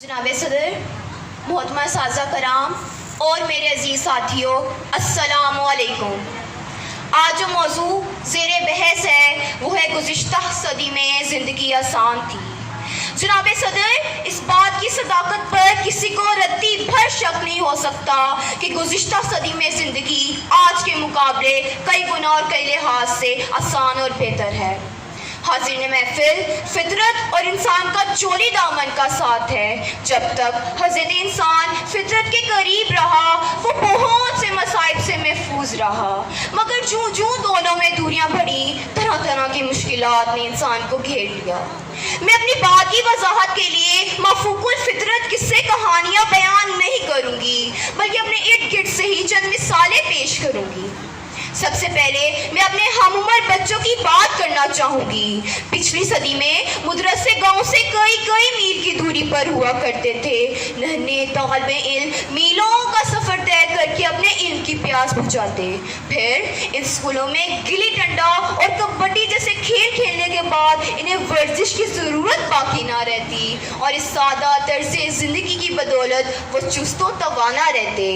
जनाब सदर, मोहतरमा साज़ा कराम और मेरे अजीज़ साथियों, अस्सलामु अलैकुम। आज जो मौजू ज़ेरे बहस है वो है गुज़िश्ता सदी में ज़िंदगी आसान थी। जनाब सदर, इस बात की सदाकत पर किसी को रत्ती भर शक नहीं हो सकता कि गुज़िश्ता सदी में ज़िंदगी आज के मुकाबले कई गुना और कई लिहाज से आसान और बेहतर है। हाज़िरीन महफिल, फितरत और इंसान का चोली दामन का साथ है। जब तक हज़रत इंसान फितरत के करीब रहा वो बहुत से मसाइब से महफूज रहा, मगर जूं जूं दोनों में दूरियां बढ़ी तरह तरह की मुश्किलात ने इंसान को घेर लिया। मैं अपनी बात की वजाहत के लिए मफूकुल फितरत किस्से कहानियां बयान नहीं करूंगी, बल्कि अपने इर्द गिर्द से ही चंद मिसालें पेश करूंगी। सबसे पहले मैं अपने हम उम्र बच्चों की बात करना चाहूंगी। पिछली सदी में मदरसे गांव से कई कई मील की दूरी पर हुआ करते थे। नन्हे तालिबे इल्म मीलों का सफर तय करके अपने इल्म की प्यास बुझाते। फिर इन स्कूलों में गिल्ली डंडा और कबड्डी जैसे खेल खेलने के बाद इन्हें वर्जिश की जरूरत बाकी ना रहती और इस सादा तर्ज जिंदगी की बदौलत वो चुस्तो तवाना रहते।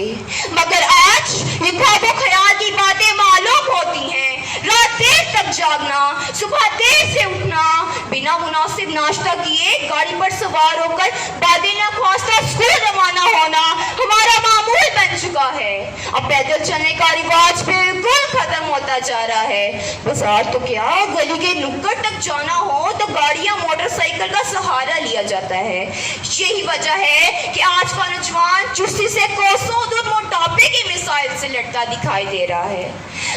मगर आज ये ख्वाबो ख्याल की बातें मालूम होती हैं। रात देर तक जागना, सुबह देर से उठना, बिना मुनासिब नाश्ता किए गाड़ी पर सवार होकर बादे न ख्वास्ता स्कूल रवाना होना हमारा मामूल बन चुका है। अब पैदल चलने का रिवाज बिल्कुल खत्म होता जा रहा है। बाजार तो क्या, गली के नुक्कड़ तक जाना हो तो गाड़ियां मोटरसाइकिल का सहारा लिया जाता है। यही वजह है कि आज का नौजवान चुस्ती से कोसों दूर मोटापे की मिसाइल से लड़ता दिखाई दे रहा है।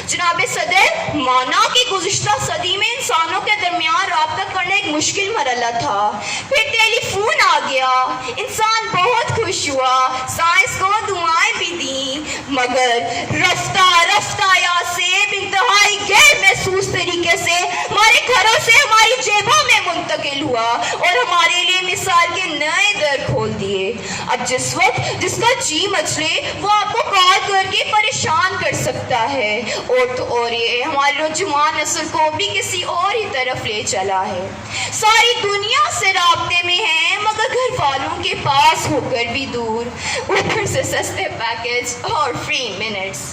जनाब सदर, माना कि गुज़िश्ता सदी में इंसानों के दरमियान राब्ता करना एक मुश्किल मरहला था। फिर टेलीफोन आ गया, इंसान बहुत खुश हुआ, साइंस को दुआएं भी दी, मगर रफ्ता रफ्ता यासेब इंतहाई गैर महसूस तरीके से हमारे घरों से हमारी जेबों में मुंतकिल हुआ और हमारे लिए मिसाल के नए दर खोल दिए। अब जिस वक्त जिसका जी मचले वो आपको कॉल करके परेशान कर सकता है, और तो और ये हमारे नौजवान नस्ल को भी किसी और ही तरफ ले चला है। सारी दुनिया से राब्ते में है मगर घर वालों के पास होकर भी दूर, ऊपर से सस्ते पैकेज और फ्री मिनट्स।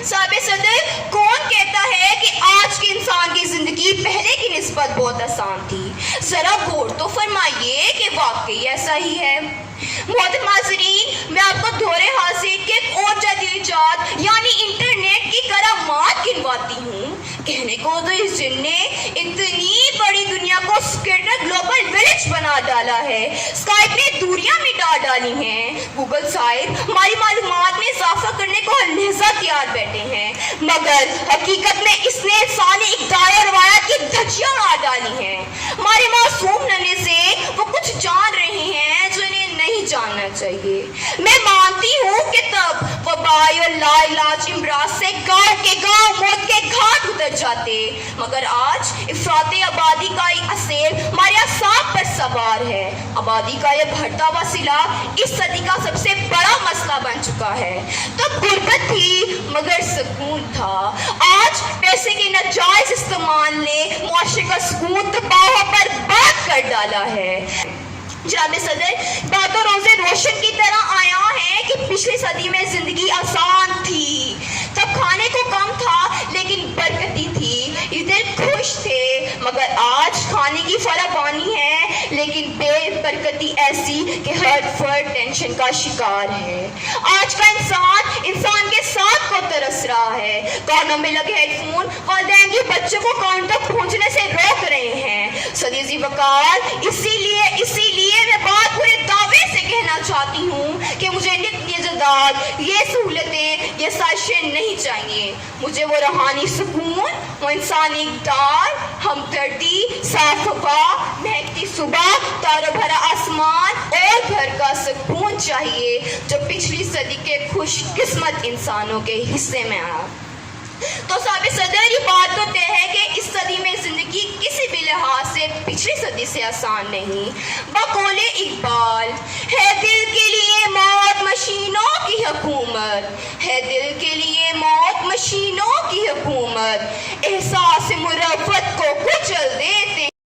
साहब सदर, कौन कहता है कि आज के इंसान की जिंदगी पहले की निस्बत बहुत आसान थी? जरा गौर तो फरमाइए कि वाकई ऐसा ही है। मोहतरम हाज़रीन, मैं आपको दोहरे हासिल के एक और जदीद इजाद यानी इंटरनेट की करामात गिनवाती हूँ। कहने को तो इस जिन ने इतनी बड़ी दुनिया को स्केटर ग्लोबल विलेज बना डाला है, स्काइप ने दूरियां मिटा डाली हैं, गूगल साहिब हमारी मालूमात में इजाफा करने को लहजा तैयार बैठे हैं, मगर हकीकत में इसने इंसानी इक़्तिदार रवायत की धज्जियां उड़ा डाली हैं। हमारे मासूम नन्हे से वो कुछ जान रहे हैं जो इन्हें नहीं जानना चाहिए। मैं मानती हूँ कि तब वबाई और लाइलाज इमराज से गांव के गांव मौत के घाट उतर जाते, मगर आज इफराते आबादी का एक असेर हमारे असाब पर सवार है। आबादी का यह बढ़ता हुआ सिला इस सदी का सबसे बड़ा मसला बन चुका है। तब गुर्बत थी मगर सुकून था। आज पैसे के नाजायज इस्तेमाल ने मुआशरे का सुकून तबाह पर बात कर डाला है। जनाब सदर, बातों रोज़े रोशन की तरह आया है कि पिछली सदी में जिंदगी आसान थी। तब खाने को कम था लेकिन बरकती थी, इधर खुश थे, मगर आज खाने की फराबानी है लेकिन बेबरकती ऐसी कि हर फर्द टेंशन का शिकार है। आज का इंसान के साथ को तरस रहा है। कानों में लगे हेडफोन वालिदैन के बच्चों को कान तक पहुंचने से रोक रहे हैं। सदीजी वकार, इसीलिए मैं बात पूरे दावे से कहना चाहती हूँ कि मुझे ये जदाद, ये सहूलतें, ये साजिशें नहीं चाहिए। मुझे वो रूहानी सुकून, वो इंसानी इक़्तिदार, हमदर्दी, साफ हवा, महकती सुबह, तारों भरा आसमान और घर का सुकून चाहिए जो पिछली सदी के खुशकिस्मत इंसानों के हिस्से में आया। तो साहब सदर, ये बात तो तय है कि इस सदी में जिंदगी किसी भी लिहाज से पिछली सदी से आसान नहीं। बकौले इकबाल, है दिल के लिए मौत मशीनों की हुकूमत, है दिल के लिए मौत मशीनों की हुकूमत, एहसास मुरव्वत को कुचल देते